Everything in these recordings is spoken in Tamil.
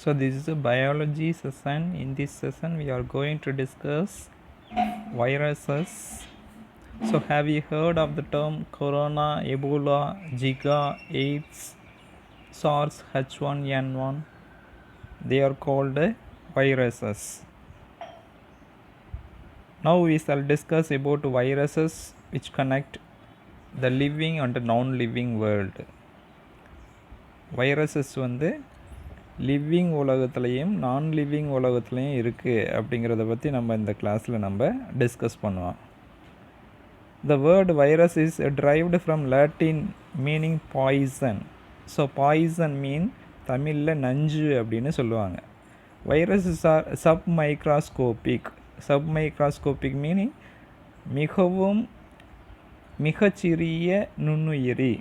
So this is a biology session. In this session we are going to discuss viruses. So have you heard of the term corona, ebola, zika, AIDS, SARS, H1N1? They are called viruses. Now we shall discuss about viruses which connect the living and non-living world. Viruses வந்து லிவிங் உலகத்துலேயும் நான் லிவிங் உலகத்துலேயும் இருக்குது அப்படிங்கிறத பற்றி நம்ம இந்த கிளாஸில் நம்ம டிஸ்கஸ் பண்ணுவோம். The word virus is derived from Latin meaning poison. So poison means தமிழில் நஞ்சு அப்படின்னு சொல்லுவாங்க. Viruses are submicroscopic. Submicroscopic meaning மிகச்சிறிய நுண்ணுயிரி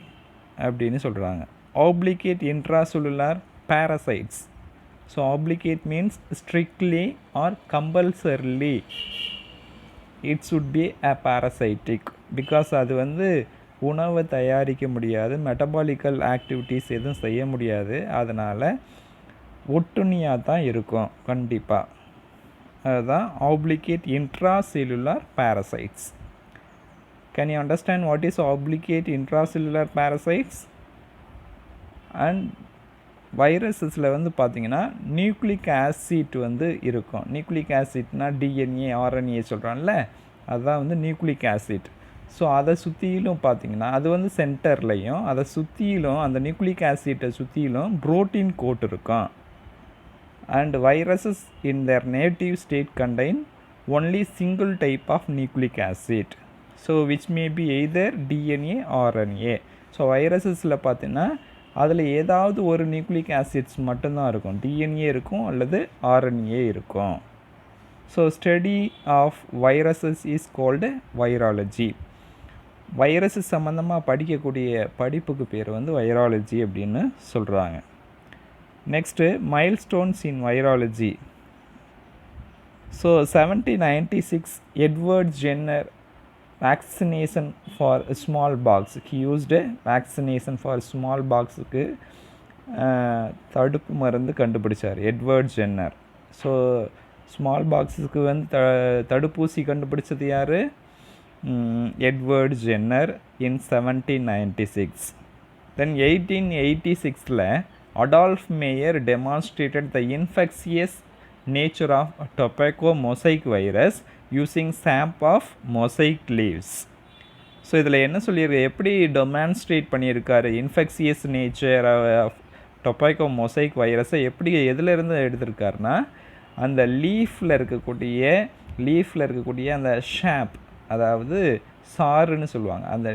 அப்படின்னு சொல்கிறாங்க. Obligate intracellular parasites. So obligate means strictly or compulsorily it should be a parasitic because அது வந்து உணவை தயாரிக்க முடியாது, மெட்டபாலிக்கல் ஆக்டிவிட்டீஸ் எதுவும் செய்ய முடியாது, அதனால் ஒட்டுண்ணியாக தான் இருக்கும் கண்டிப்பாக. அதுதான் obligated intracellular parasites. Can you understand what is obligate intracellular parasites? And வைரஸஸில் வந்து பார்த்திங்கன்னா நியூக்ளிக் ஆசிட் வந்து இருக்கும். நியூக்ளிக் ஆசிட்னா டிஎன்ஏ ஆர்என்ஏ சொல்கிறான்ல, அதுதான் வந்து நியூக்ளிக் ஆசிட். ஸோ அதை சுற்றிலும் பார்த்திங்கன்னா அது வந்து சென்டர்லையும் அதை சுற்றிலும் அந்த நியூக்ளிக் ஆசிட்டை சுற்றிலும் புரோட்டீன் கோட் இருக்கும். And viruses in their native state contain only single type of nucleic acid. So which may be either DNA RNA. So வைரஸஸில் பார்த்திங்கன்னா அதில் ஏதாவது ஒரு நியூக்ளிக் ஆசிட்ஸ் மட்டும்தான் இருக்கும், டிஎன்ஏ இருக்கும் அல்லது ஆர்என்ஏ இருக்கும். So study of viruses is called virology. Virus சம்மந்தமாக படிக்கக்கூடிய படிப்புக்கு பேர் வந்து வைராலஜி அப்படின்னு சொல்கிறாங்க. Next milestones in virology. So 1796 Edward Jenner vaccination for smallpox. He used a vaccination for smallpoxக்கு தடுப்பு மருந்து கண்டுபிடிச்சார் எட்வர்ட் ஜென்னர். ஸோ ஸ்மால்பாக்ஸுக்கு வந்து தடுப்பூசி கண்டுபிடிச்சது யார்? Edward Jenner in 1796. Then 1886 Adolf mayor demonstrated the infectious nature of tobacco mosaic virus using samp of mosaic leaves. So இதில் என்ன சொல்லியிருக்கு, எப்படி டெமான்ஸ்ட்ரேட் பண்ணியிருக்காரு infectious nature of tobacco mosaic வைரஸை எப்படி எதிலிருந்து எடுத்திருக்காருனா அந்த லீஃபில் இருக்கக்கூடிய அந்த ஷாப், அதாவது சாறுன்னு சொல்லுவாங்க, அந்த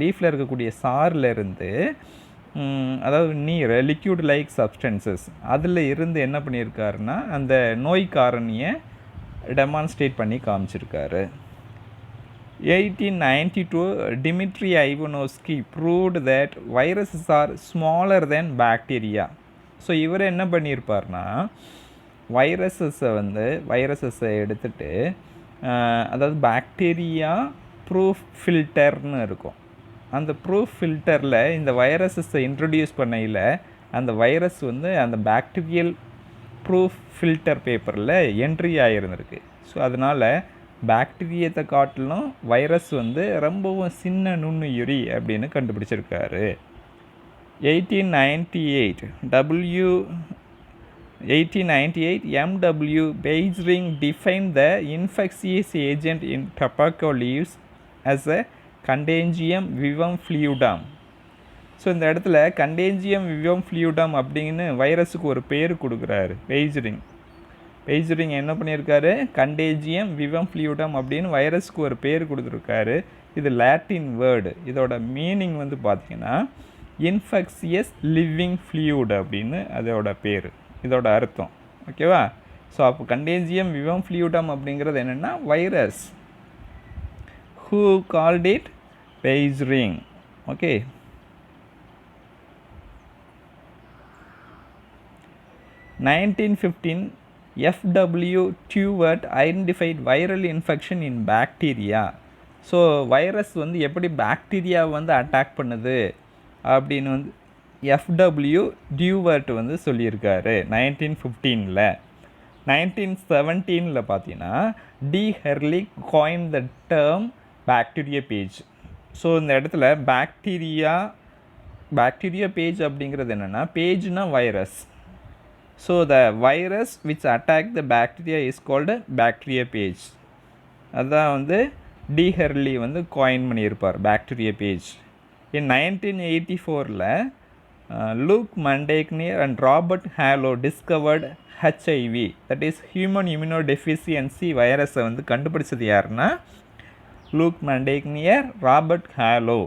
லீஃபில் இருக்கக்கூடிய சார்லேருந்து, அதாவது நீர் லிக்யூட் லைக் சப்ஸ்டன்சஸ் அதில் இருந்து என்ன பண்ணியிருக்காருன்னா அந்த நோய் காரணியை டெமான்ஸ்ட்ரேட் பண்ணி காமிச்சிருக்காரு. 1892 Dmitri Ivanovsky proved that viruses are smaller than bacteria. So இவர் என்ன பண்ணியிருப்பார்னா வைரஸஸை எடுத்துகிட்டு, அதாவது பாக்டீரியா ப்ரூஃப் ஃபில்டர்னு இருக்கும், அந்த ப்ரூஃப் ஃபில்டரில் இந்த வைரஸஸை இன்ட்ரடியூஸ் பண்ணையில் அந்த வைரஸ் வந்து அந்த பாக்டீரியல் ப்ரூஃப் ஃபில்டர் பேப்பரில் என்ட்ரி ஆகிருந்திருக்கு. ஸோ அதனால் பாக்டீரியத்தை காட்டிலும் வைரஸ் வந்து ரொம்பவும் சின்ன நுண்ணுயிரி அப்படின்னு கண்டுபிடிச்சிருக்காரு. 1898 M.W. Beijing defined the infectious agent in tobacco leaves as a contagium vivum fluidum. So இந்த இடத்துல கண்டேஞ்சியம் விவம் ஃப்ளூயிடம் அப்படின்னு வைரஸுக்கு ஒரு பேர் கொடுக்குறாரு பெய்ஜரிங் என்ன பண்ணியிருக்காரு, கண்டேஞ்சியம் விவம் ஃப்ளூயிடம் அப்படின்னு வைரஸுக்கு ஒரு பேர் கொடுத்துருக்காரு. இது லாட்டின் வேர்டு. இதோட மீனிங் வந்து பார்த்திங்கன்னா இன்ஃபெக்ஷியஸ் லிவிங் ஃப்ளூயிட் அப்படின்னு அதோட பேர், இதோட அர்த்தம். ஓகேவா? ஸோ அப்போ கண்டேஞ்சியம் விவம் ஃப்ளூயிடம் அப்படிங்கிறது என்னென்னா virus. Who called it? Beijing. Okay. 1915 F.W. Stewart identified viral infection in bacteria. So virus வந்து எப்படி பாக்டீரியாவை வந்து அட்டாக் பண்ணுது அப்படின்னு வந்து எஃப்டபிள்யூ டியூவர்ட் வந்து சொல்லியிருக்காரு 1915. 1917 பார்த்தீங்கன்னா d'Herelle coin the term bacteria phage. So இந்த இடத்துல பாக்டீரியா பேஜ் அப்படிங்கிறது என்னென்னா, பேஜ்னா virus. So the virus which attack the bacteria is called bacteria phage. அதுதான் வந்து டி ஹெர்லி வந்து காயின் பண்ணியிருப்பார் bacteria phage. In 1984 Luc Montagnier and Robert Gallo discovered HIV, that is human immunodeficiency வைரஸை வந்து கண்டுபிடிச்சது யாருன்னா Luc Montagnier, Robert Gallo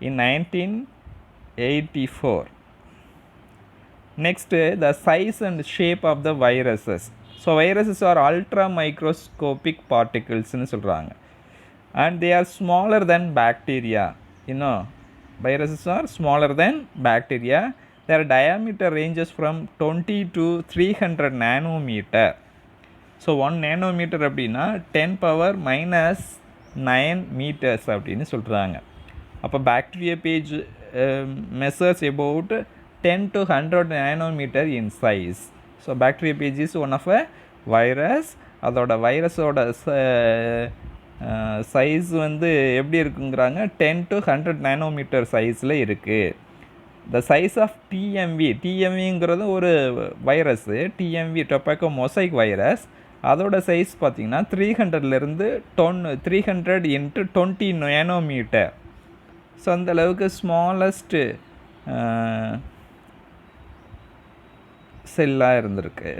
in 1984. Next, the size and shape of the viruses. So viruses are ultra microscopic particles னு சொல்கிறாங்க, and they are smaller than bacteria. Viruses are smaller than bacteria. Their diameter ranges from 20 to 300 nanometer. So 1 nanometer அப்படின்னா 10⁻⁹ meters அப்படின்னு சொல்கிறாங்க. அப்போ bacteria page measures about 10 to 100 nanometer in size. So bacteria page is one of a virus. அதோட வைரஸோட சைஸ் வந்து எப்படி இருக்குங்கிறாங்க, 10 to 100 nanometer சைஸில் இருக்குது. த சைஸ் ஆஃப் டிஎம்விங்கிறது ஒரு virus, TMV tobacco mosaic virus. அதோட சைஸ் பார்த்திங்கன்னா 300 into 20 nanometer. ஸோ அந்தளவுக்கு ஸ்மாலஸ்ட்டு செல்லாக இருந்திருக்கு.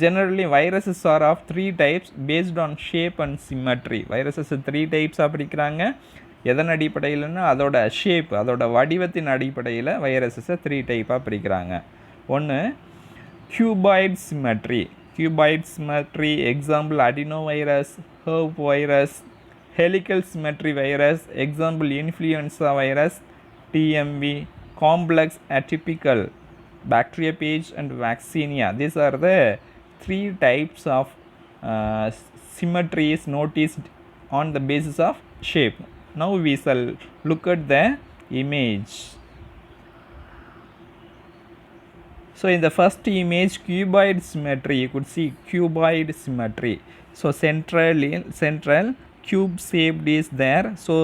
Generally viruses are of 3 types based on shape and symmetry. Viruses 3 types பிரிக்கிறாங்க. எதன் அடிப்படையில்னா அதோட ஷேப், அதோட வடிவத்தின் அடிப்படையில் வைரஸஸை 3 type பிரிக்கிறாங்க. ஒன்று cuboid symmetry. Example adenovirus, herpes virus. Helical symmetry virus, example influenza virus, TMV. Complex atypical, bacteria page and vaccinia. These are the 3 types of symmetries noticed on the basis of shape. Now we shall look at the image. So in the first image, cuboid symmetry, you could see cuboid symmetry. So central cube shaped is there. So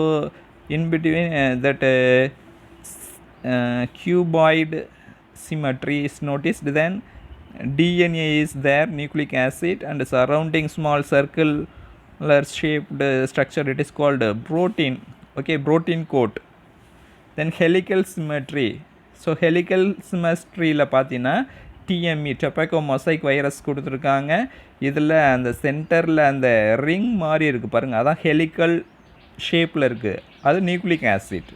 in between that cuboid symmetry is noticed. Then DNA is there, nucleic acid, and surrounding small circular shaped structure, it is called protein. Okay, protein coat. Then helical symmetry. So helical symmetry la pathina TME tobacco mosaic virus கொடுத்துருக்காங்க. இதில் அந்த சென்டரில் அந்த ரிங் மாதிரி இருக்குது பாருங்கள், அதான் ஹெலிக்கல் ஷேப்பில் இருக்குது, அது நியூக்ளிக் ஆசிட்.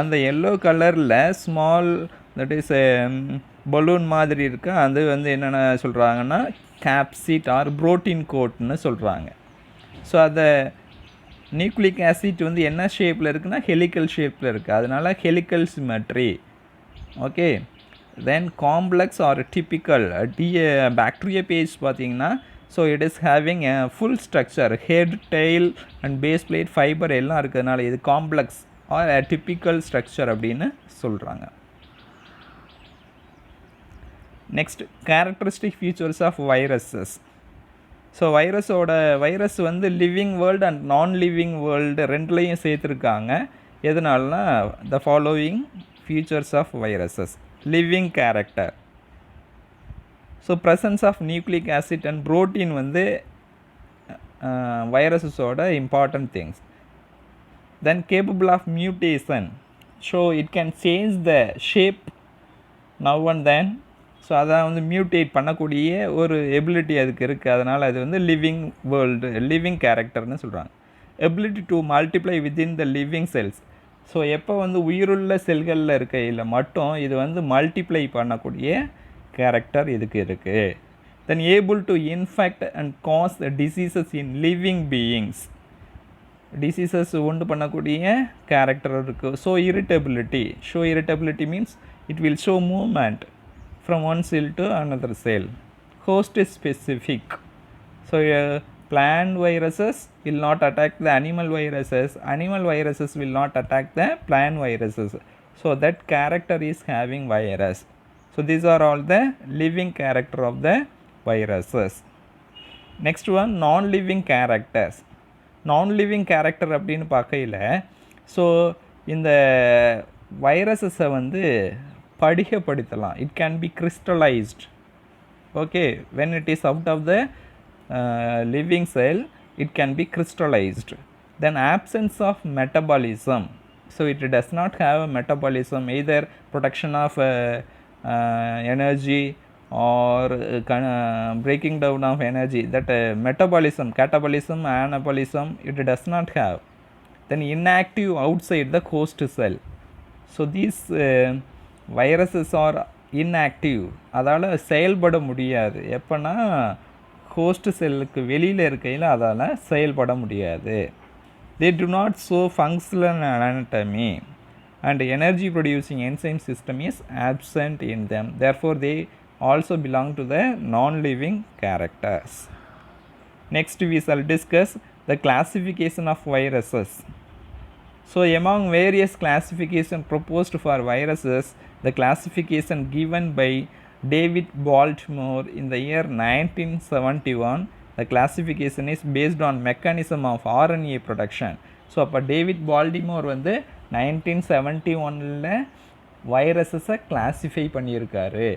அந்த எல்லோ கலரில் ஸ்மால் தட் இஸ் பலூன் மாதிரி இருக்குது, அது வந்து என்னென்ன சொல்கிறாங்கன்னா கேப்சிட் ஆர் புரோட்டீன் கோட்னு சொல்கிறாங்க. ஸோ அந்த நியூக்ளிக் ஆசிட் வந்து என்ன ஷேப்பில் இருக்குன்னா ஹெலிக்கல் ஷேப்பில் இருக்குது, அதனால் helical symmetry. Okay, then complex atypical bacteria phage பார்த்தீங்கன்னா, so it is having a full structure, head, tail and base plate, fibre எல்லாம் இருக்கிறதுனால இது காம்ப்ளெக்ஸ் ஆர் டிப்பிக்கல் ஸ்ட்ரக்சர் அப்படின்னு சொல்கிறாங்க. Next, characteristic features of viruses. So virus வந்து living world and non living world ரெண்டுலேயும் சேர்த்துருக்காங்க. எதனாலனா the following features of viruses. Living character. So presence of nucleic acid and protein வந்து வைரஸஸோட important things. Then capable of mutation. So it can change the shape now and then. So அதான் வந்து மியூட்டேட் பண்ணக்கூடிய ஒரு எபிலிட்டி அதுக்கு இருக்குது, அதனால் அது வந்து லிவிங் வேர்ல்டு, லிவிங் கேரக்டர்னு சொல்கிறாங்க. Ability to multiply within the living cells. So எப்போ வந்து உயிருள்ள செல்களில் இருக்கையில் மட்டும் இது வந்து மல்டிப்ளை பண்ணக்கூடிய கேரக்டர் இதுக்கு இருக்குது. Then able to infect and cause diseases in living beings. Diseases உண்டு பண்ணக்கூடிய கேரக்டர் இருக்குது. So irritability means it will show movement from one cell to another cell. Host is specific. So plant viruses will not attack the animal viruses. Animal viruses will not attack the plant viruses. So that character is having virus. So these are all the living character of the viruses. Next one, non-living characters. Non-living character அப்படின்னு பார்க்கையில் ஸோ இந்த வைரஸஸை வந்து படிகப்படுத்தலாம். It can be crystallized. Okay, when it is out of the living cell, it can be crystallized. Then absence of metabolism. So it does not have a metabolism, either production of energy or breaking down of energy. That metabolism, catabolism, anabolism, it does not have. Then inactive outside the host cell. So these viruses are inactive. அதால் செயல்பட முடியாது. எப்போனா ஹோஸ்ட் செல்லுக்கு வெளியில் இருக்கையில் அதால் செயல்பட முடியாது. They do not show functional anatomy and energy producing enzyme system is absent in them. Therefore they also belong to the non-living characters. Next we shall discuss the classification of viruses. So among various classification proposed for viruses, the classification given by David Baltimore in the year 1971, the classification is based on mechanism of RNA production. So அப்போ டேவிட் பால்டிமோர் வந்து 1971 வைரஸஸை கிளாஸிஃபை பண்ணியிருக்காரு.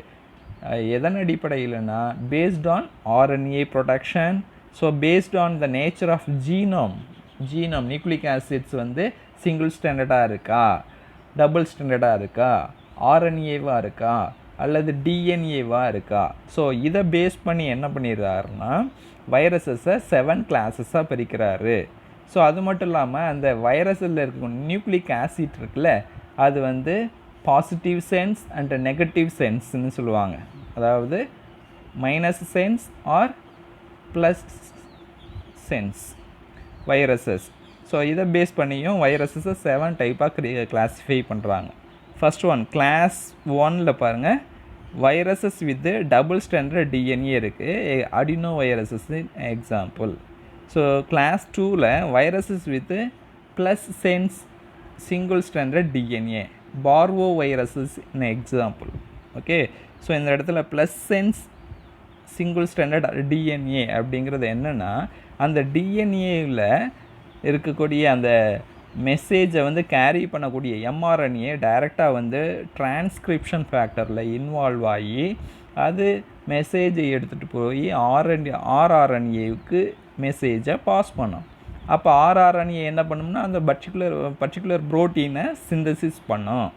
எதன் அடிப்படையில்னா based on RNA production. So based on the nature of genome nucleic acids வந்து சிங்கிள் ஸ்டாண்டர்டாக இருக்கா, டபுள் ஸ்டாண்டர்டாக இருக்கா, RNAவாக இருக்கா அல்லது டிஎன்ஏவாக இருக்கா. ஸோ இதை பேஸ் பண்ணி என்ன பண்ணிடுறாருன்னா வைரஸஸை 7 கிளாஸஸாக பிரிக்கிறாரு. ஸோ அது மட்டும் இல்லாமல் அந்த வைரஸில் இருக்க நியூக்ளிக் ஆசிட் இருக்குல்ல, அது வந்து பாசிட்டிவ் சென்ஸ் அண்ட் நெகட்டிவ் சென்ஸ்ன்னு சொல்லுவாங்க. அதாவது minus sense or plus sense viruses. So இதை பேஸ் பண்ணியும் வைரஸஸை 7 டைப்பாக கிளாஸிஃபை பண்ணுறாங்க. ஃபஸ்ட் ஒன் கிளாஸ் 1ல் பாருங்கள், viruses with double standard DNA இருக்குது. அடினோ வைரஸஸ் எக்ஸாம்பிள். ஸோ கிளாஸ் 2ல் viruses with plus sense single standard DNA, parvo viruses example. Okay, so இந்த இடத்துல plus sense single standard DNA அப்படிங்கிறது என்னென்னா, அந்த டிஎன்ஏவில் இருக்கக்கூடிய அந்த மெசேஜை வந்து கேரி பண்ணக்கூடிய எம்ஆர்என்ஏ டைரெக்டாக வந்து டிரான்ஸ்கிரிப்ஷன் ஃபேக்டரில் இன்வால்வ் ஆகி அது மெசேஜை எடுத்துகிட்டு போய் ஆர்ஆர்என்ஏவுக்கு மெசேஜை பாஸ் பண்ணும். அப்போ ஆர்ஆர்என்ஏ என்ன பண்ணும்னா அந்த பர்டிகுலர் ப்ரோட்டீனை சிந்தசிஸ் பண்ணும்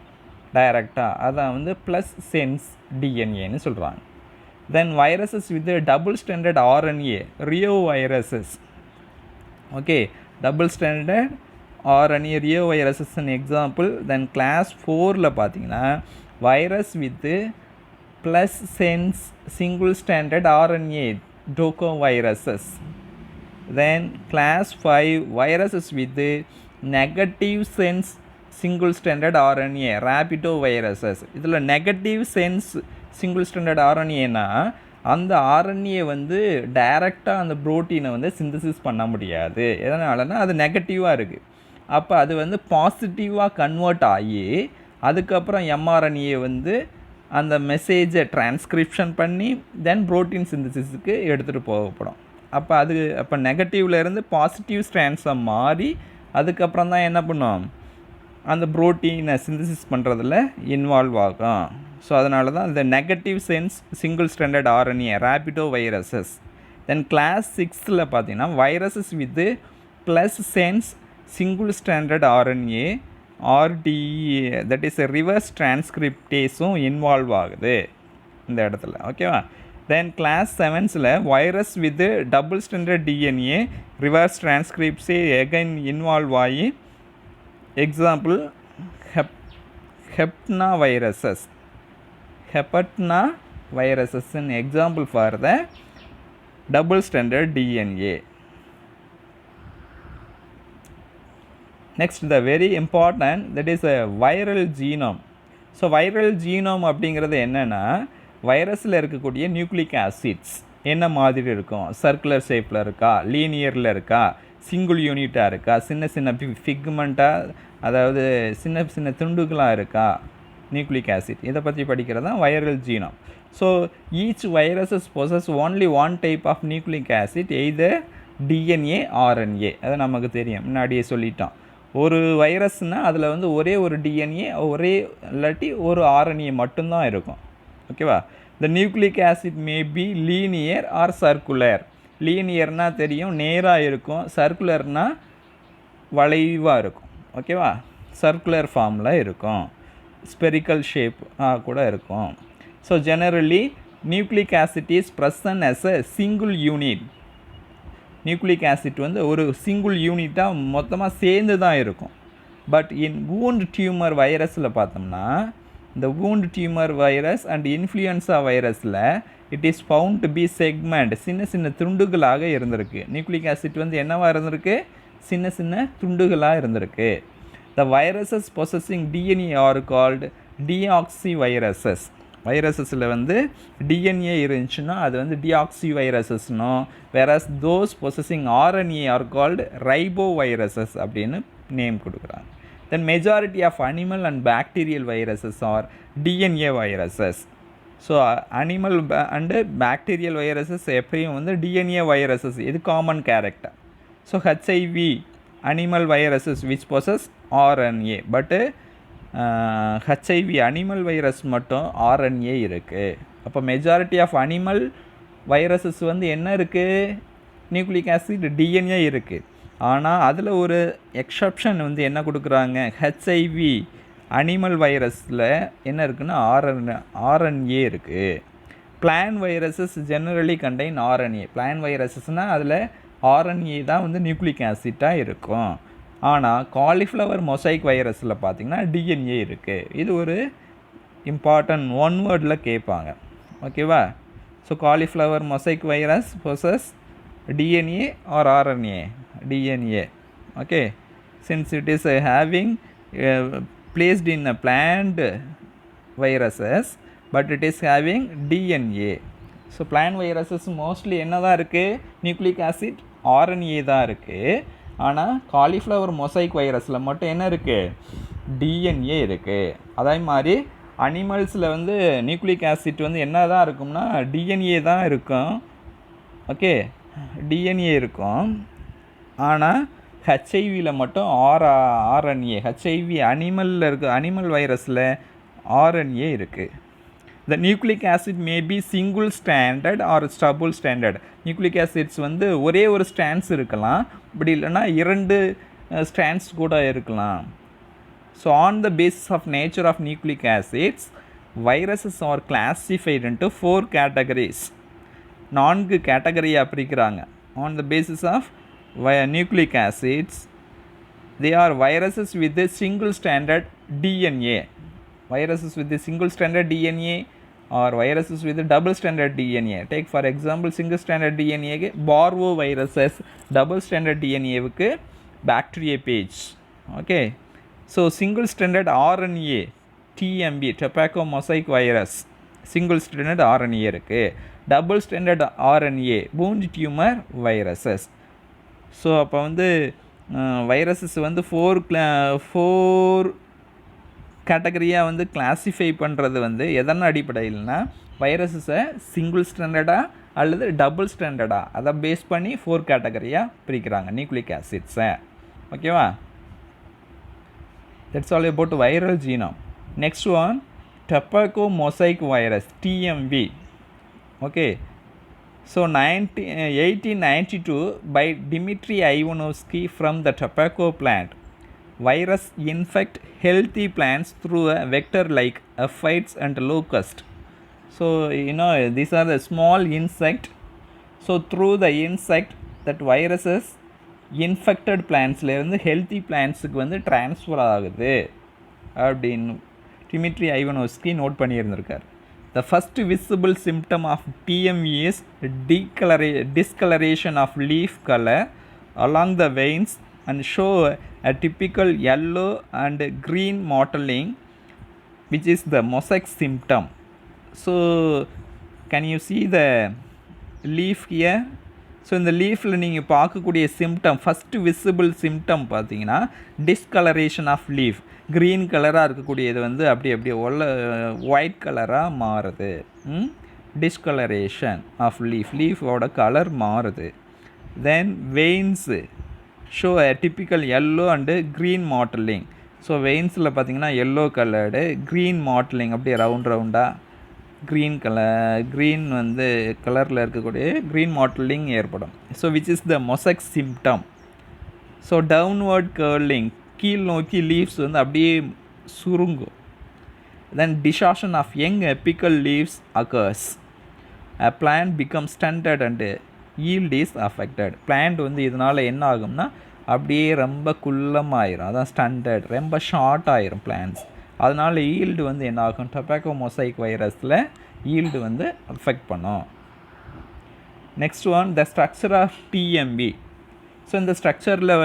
டைரெக்டாக. அதான் வந்து ப்ளஸ் சென்ஸ் டிஎன்ஏன்னு சொல்கிறாங்க. Then viruses with double standard RNA, reoviruses. Okay, double standard RNA reoviruses example. Then class 4ல் பார்த்தீங்கன்னா virus with plus sense single standard RNA, togaviruses. Then class 5 viruses with negative sense single standard RNA, rhabdoviruses. இதில் நெகட்டிவ் சென்ஸ் சிங்கிள் ஸ்டாண்டர்ட் RNAனா அந்த RNA வந்து டைரெக்டாக அந்த ப்ரோட்டீனை வந்து சிந்தசிஸ் பண்ண முடியாது. எதனாலனா அது நெகட்டிவாக இருக்குது. அப்போ அது வந்து பாசிட்டிவாக கன்வெர்ட் ஆகி அதுக்கப்புறம் எம்ஆர்என்ஏ வந்து அந்த மெசேஜை டிரான்ஸ்கிரிப்ஷன் பண்ணி தென் ப்ரோட்டீன் சிந்தசிஸுக்கு எடுத்துகிட்டு போகப்படும். அப்போ நெகட்டிவ்லேருந்து பாசிட்டிவ் ஸ்ட்ராண்ட்ஸாக மாறி அதுக்கப்புறம் தான் என்ன பண்ணும், அந்த ப்ரோட்டீனை சிந்தசிஸ் பண்ணுறதுல இன்வால்வ் ஆகும். ஸோ அதனால தான் இந்த negative sense single standard RNA, rhabdoviruses. Then class 6ல் பார்த்தீங்கன்னா viruses with plus sense single standard RNA, RDE, that is reverse டிரான்ஸ்கிரிப்டேஸும் இன்வால்வ் ஆகுது இந்த இடத்துல. ஓகேவா? தென் கிளாஸ் 7ல் virus with double standard DNA, reverse transcriptase again involve ஆகி example hepadnaviruses. Hepadna viruses an example for the double stranded DNA. Next, the very important, that is a viral genome. So viral genome அப்படிங்கிறது என்னன்னா வைரஸில் இருக்கக்கூடிய நியூக்ளிக் ஆசிட்ஸ் என்ன மாதிரி இருக்கும், சர்க்குலர் ஷேப்பில் இருக்கா, லீனியரில் இருக்கா, சிங்கிள் யூனிட்டாக இருக்கா, சின்ன சின்ன ஃபிக்மெண்ட்டாக அதாவது சின்ன சின்ன துண்டுகளாக இருக்கா நியூக்ளிக் ஆசிட், இதை பற்றி படிக்கிறது தான் viral genome. So each viruses possess only one type of nucleic acid, either DNA RNA. அது நமக்கு தெரியும், முன்னாடியே சொல்லிட்டோம். ஒரு வைரஸ்னால் அதில் வந்து ஒரே ஒரு டிஎன்ஏ ஒரே இல்லாட்டி ஒரு ஆர்என்ஏ மட்டும்தான் இருக்கும். ஓகேவா? The nucleic acid may be linear or circular. லீனியர்னால் தெரியும், நேராக இருக்கும். சர்க்குலர்னால் வளைவாக இருக்கும். ஓகேவா? சர்க்குலர் ஃபார்மில் இருக்கும், ஸ்பெரிக்கல் ஷேப் கூட இருக்கும். So generally nucleic acid is present as a single unit. Nucleic acid வந்து ஒரு சிங்கிள் யூனிட்டாக மொத்தமாக சேர்ந்து தான் இருக்கும். பட் இன் வூண்ட் டியூமர் வைரஸில் பார்த்தோம்னா, இந்த wound tumour virus and influenza வைரஸில் it is found to be segment, சின்ன சின்ன துண்டுகளாக இருந்திருக்கு. நியூக்ளிக் ஆசிட் வந்து என்னவாக இருந்திருக்கு? சின்ன சின்ன துண்டுகளாக இருந்திருக்கு. The viruses possessing DNA are called deoxyviruses. வைரஸஸில் வந்து டிஎன்ஏ இருந்துச்சுன்னா அது வந்து டிஆக்சி வைரஸஸ்னோ, whereas those possessing RNA are called riboviruses அப்படின்னு நேம் கொடுக்குறாங்க. Then majority of animal and bacterial viruses are DNA viruses. So animal and bacterial viruses எப்பயும் வந்து டிஎன்ஏ வைரஸஸ், இது common character. So HIV animal viruses which possess RNA, but HIV animal virus மட்டும் ஆர்என்ஏ இருக்குது. அப்போ மெஜாரிட்டி ஆஃப் அனிமல் வைரஸஸ் வந்து என்ன இருக்குது? நியூக்ளிக் ஆசிட் டிஎன்ஏ இருக்குது. ஆனால் அதில் ஒரு எக்ஸப்ஷன் வந்து என்ன கொடுக்குறாங்க? ஹெச்ஐவி அனிமல் வைரஸில் என்ன இருக்குன்னா ஆர்என்ஏ இருக்குது. Plant viruses generally contain RNA. Plant வைரஸஸ்னால் அதில் ஆர்என்ஏ தான் வந்து நியூக்ளிக் ஆசிட்டாக இருக்கும். ஆனால் காலிஃப்ளவர் மொசைக் வைரஸில் பார்த்திங்கன்னா டிஎன்ஏ இருக்குது. இது ஒரு இம்பார்ட்டன்ட் ஒன் வேர்டில் கேட்பாங்க. ஓகேவா? So cauliflower mosaic virus possess DNA R RNA? DNA. Okay, since it is having placed in a plant viruses but it is having DNA. So plant viruses mostly என்ன தான் இருக்குது? நியூக்ளிக் ஆசிட் ஆர்என்ஏ தான் இருக்குது. ஆனால் காலிஃப்ளவர் மொசைக் வைரஸில் மட்டும் என்ன இருக்குது? டிஎன்ஏ இருக்குது. அதே மாதிரி அனிமல்ஸில் வந்து நியூக்ளிக் ஆசிட் வந்து என்ன தான் இருக்கும்னா டிஎன்ஏ தான் இருக்கும். ஓகே, டிஎன்ஏ இருக்கும். ஆனால் ஹெச்ஐவியில் மட்டும் ஆர்என்ஏ. ஹெச்ஐவி அனிமலில் இருக்குது, அனிமல் வைரஸில் ஆர்என்ஏ இருக்குது. The nucleic acid may be single standard or double standard. Nucleic acids வந்து ஒரே ஒரு ஸ்டாண்ட்ஸ் இருக்கலாம், இப்படி இல்லைன்னா 2 ஸ்டாண்ட்ஸ் கூட இருக்கலாம். So on the basis of nature of nucleic acids viruses are classified into 4 categories. 4 கேட்டகரியாக பிரிக்கிறாங்க. ஆன் த பேசிஸ் ஆஃப் nucleic acids, they are viruses with a single stranded DNA. Viruses with a single stranded DNA or viruses with a double stranded DNA. Take for example single stranded DNA க்கு Barbo viruses, double stranded DNA க்கு Bacteriophage. Okay, so single stranded RNA TMV tobacco mosaic virus, single stranded RNA இருக்கு. double stranded RNA wound tumor viruses. So அப்போ வந்து வைரஸஸ் வந்து 4 கேட்டகரியாக வந்து கிளாஸிஃபை பண்ணுறது வந்து எதன் அடிப்படையில்னா வைரஸஸை சிங்கிள் ஸ்டாண்டர்டாக அல்லது டபுள் ஸ்டாண்டர்டாக அதை பேஸ் பண்ணி 4 கேட்டகரியாக பிரிக்கிறாங்க நியூக்ளிக் ஆசிட்ஸை. ஓகேவா? That's all about viral genome. Next one tobacco mosaic virus, TMV. Okay, so 1892 by Dmitry Ivanovsky from the tobacco plant. Virus infect healthy plants through a vector like aphids and locust. So you know these are the small insect. So through the insect that viruses infected plants la irundhu healthy plants ku vandu transfer ஆகுது அப்படினு Dmitry Ivanovsky நோட் பண்ணி இருந்திருக்கார். The first visible symptom of TME is discoloration of leaf color along the veins and show a typical yellow and green mottling, which is the mosaic symptom. So can you see the leaf here? So இந்த லீஃபில் நீங்கள் பார்க்கக்கூடிய சிம்டம், ஃபஸ்ட்டு விசிபிள் சிம்டம் பார்த்தீங்கன்னா டிஸ்கலரேஷன் ஆஃப் லீஃப். க்ரீன் கலராக இருக்கக்கூடியது வந்து அப்படியே ஒயிட் கலராக மாறுது. டிஸ்கலரேஷன் ஆஃப் லீஃபோட கலர் மாறுது. தென் veins show a typical yellow and green mottling. ஸோ வெயின்ஸில் பார்த்தீங்கன்னா எல்லோ கலர்டு, க்ரீன் மாட்லிங் அப்படியே ரவுண்டாக க்ரீன் வந்து கலரில் இருக்கக்கூடிய க்ரீன் மாட்லிங் ஏற்படும். So which is the mosaic symptom. So downward curling, கீழ் நோக்கி லீவ்ஸ் வந்து அப்படியே சுருங்கும். Then distortion of young apical leaves occurs. A plant becomes stunted and yield is affected. Plant வந்து இதனால் என்ன ஆகும்னா அப்படியே ரொம்ப குள்ளமாயிரும், அதான் ஸ்டண்டர்ட், ரொம்ப ஷார்ட் ஆயிரும் பிளான்ட்ஸ். அதனால் ஈல்டு வந்து என்ன ஆகும், டொபாக்கோ மொசைக் வைரஸில் ஈல்டு வந்து அஃபெக்ட் பண்ணும். Next one, the structure of TMP. So இந்த ஸ்ட்ரக்சரில்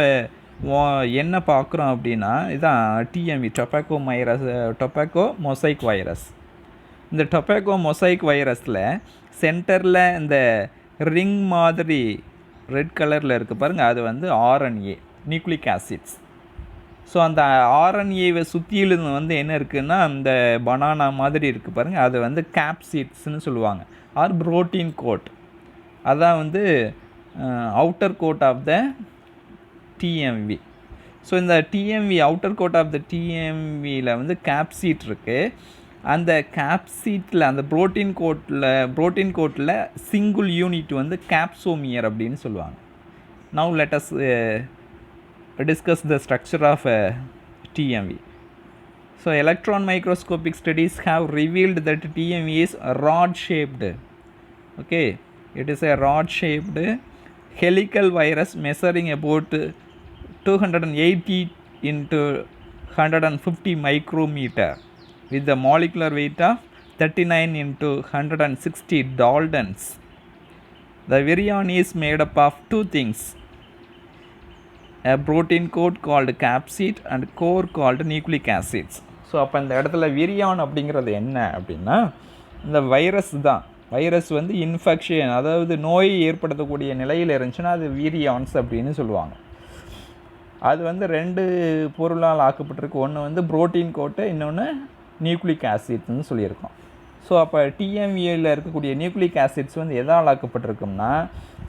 என்ன பார்க்குறோம் அப்படின்னா இதுதான் டிஎம்பி, டொபாக்கோ மொசைக் வைரஸ். இந்த டொபாக்கோ மொசைக் வைரஸில் சென்டரில் இந்த ரிங் மாதிரி ரெட் கலரில் இருக்குது பாருங்கள், அது வந்து ஆர்என்ஏ, நியூக்ளிக் ஆசிட்ஸ். ஸோ அந்த ஆர்என்ஏவை சுற்றிலும் வந்து என்ன இருக்குதுன்னா அந்த பனானா மாதிரி இருக்குது பாருங்கள், அது வந்து கேப்சிட்ஸ்ன்னு சொல்லுவாங்க, ஆர் புரோட்டீன் கோட். அதான் வந்து outer coat of the TMV. So இந்த TMV outer coat of the டிஎம்வியில் வந்து கேப்சிட் இருக்குது. அந்த கேப்சிட்டில் அந்த புரோட்டீன் கோட்டில் சிங்கிள் யூனிட் வந்து கேப்சோமியர் அப்படின்னு சொல்லுவாங்க. Now let us discuss the structure of TMV. So electron microscopic studies have revealed that TMV is rod shaped. Okay, it is a rod shaped helical virus measuring about 280 into 150 micrometer with the molecular weight of 39 into 160 Daltons. The virion is made up of two things, a protein coat called capsid and core called nucleic acids. So அப்போ இந்த இடத்துல விரியான் அப்படிங்கிறது என்ன அப்படின்னா இந்த வைரஸ் தான். வைரஸ் வந்து இன்ஃபெக்ஷன், அதாவது நோய் ஏற்படுத்தக்கூடிய நிலையில் இருந்துச்சுன்னா அது விரியான்ஸ் அப்படின்னு சொல்லுவாங்க. அது வந்து ரெண்டு பொருளால் ஆக்கப்பட்டிருக்கு. ஒன்று வந்து புரோட்டீன் கோட்டு, இன்னொன்று நியூக்ளிக் ஆசிட்ஸ்னு சொல்லியிருக்கோம். ஸோ அப்போ டிஎம்ஏயில் இருக்கக்கூடிய நியூக்ளிக் ஆசிட்ஸ் வந்து எதால் ஆக்கப்பட்டிருக்கும்னா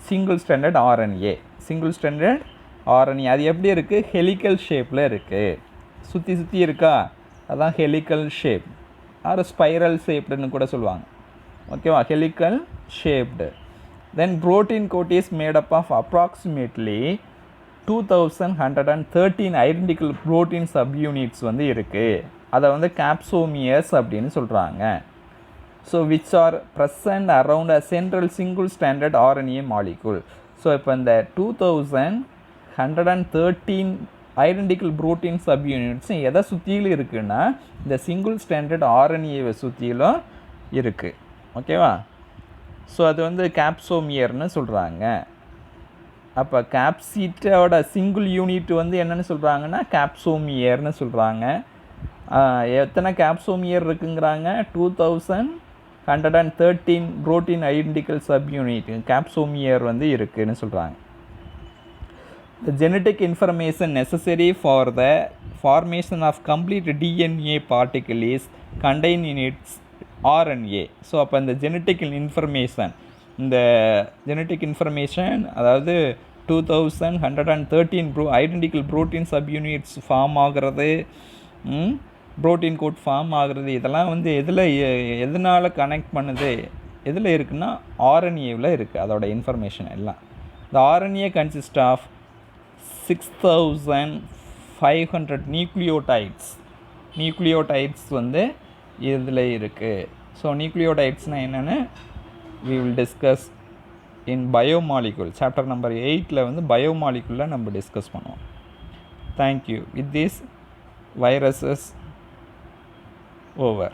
சிங்கிள் ஸ்டாண்டர்ட் ஆர்என்ஏ. அது எப்படி இருக்குது, ஹெலிக்கல் ஷேப்பில் இருக்குது, சுற்றி இருக்கா, அதான் ஹெலிக்கல் ஷேப் ஆர் ஸ்பைரல் ஷேப்டுன்னு கூட சொல்லுவாங்க. ஓகேவா, helical shaped. Then protein coat is made up of approximately 2113 identical protein subunits வந்து இருக்குது. அதை வந்து கேப்சோமியர்ஸ் அப்படின்னு சொல்கிறாங்க. So which are present around a central single standard RNA molecule. So இப்போ இந்த 2113 ஐடென்டிக்கல் புரோட்டீன் சப்யூனிட்ஸ் எதை சுற்றிலும் இருக்குன்னா இந்த சிங்கிள் ஸ்டாண்டர்ட் ஆர்என்ஏவை சுற்றிலும் இருக்குது. ஓகேவா, ஸோ அது வந்து கேப்சோமியர்னு சொல்கிறாங்க. அப்போ கேப்சிட்டோட சிங்கிள் யூனிட் வந்து என்னென்னு சொல்கிறாங்கன்னா கேப்சோமியர்னு சொல்கிறாங்க. எத்தனை கேப்சோமியர் இருக்குங்கிறாங்க, 2113 புரோட்டீன் ஐடென்டிக்கல் சப்யூனிட் கேப்சோமியர் வந்து இருக்குதுன்னு சொல்கிறாங்க. The genetic information necessary for the formation of complete DNA particle is contained in its RNA. So அப்போ இந்த ஜெனட்டிக் இன்ஃபர்மேஷன் அதாவது 2113 ஐடென்டிக்கல் புரோட்டீன் சப்யூனிட்ஸ் ஃபார்ம் ஆகிறது, புரோட்டீன் கோட் ஃபார்ம் ஆகிறது, இதெல்லாம் வந்து எதனால் கனெக்ட் பண்ணுது, எதில் இருக்குன்னா ஆர்என்ஏவில் இருக்குது அதோட இன்ஃபர்மேஷன் எல்லாம். இந்த ஆர்என்ஏ கன்சிஸ்ட் ஆஃப் 6500 நியூக்ளியோடைட்ஸ் வந்து இதில் இருக்குது. ஸோ நியூக்ளியோடைட்ஸ்னால் என்னென்னு we will discuss in biomolecule chapter number 8ல வந்து பயோமாலிகுலில் நம்ம டிஸ்கஸ் பண்ணுவோம். Thank you. With this, viruses over.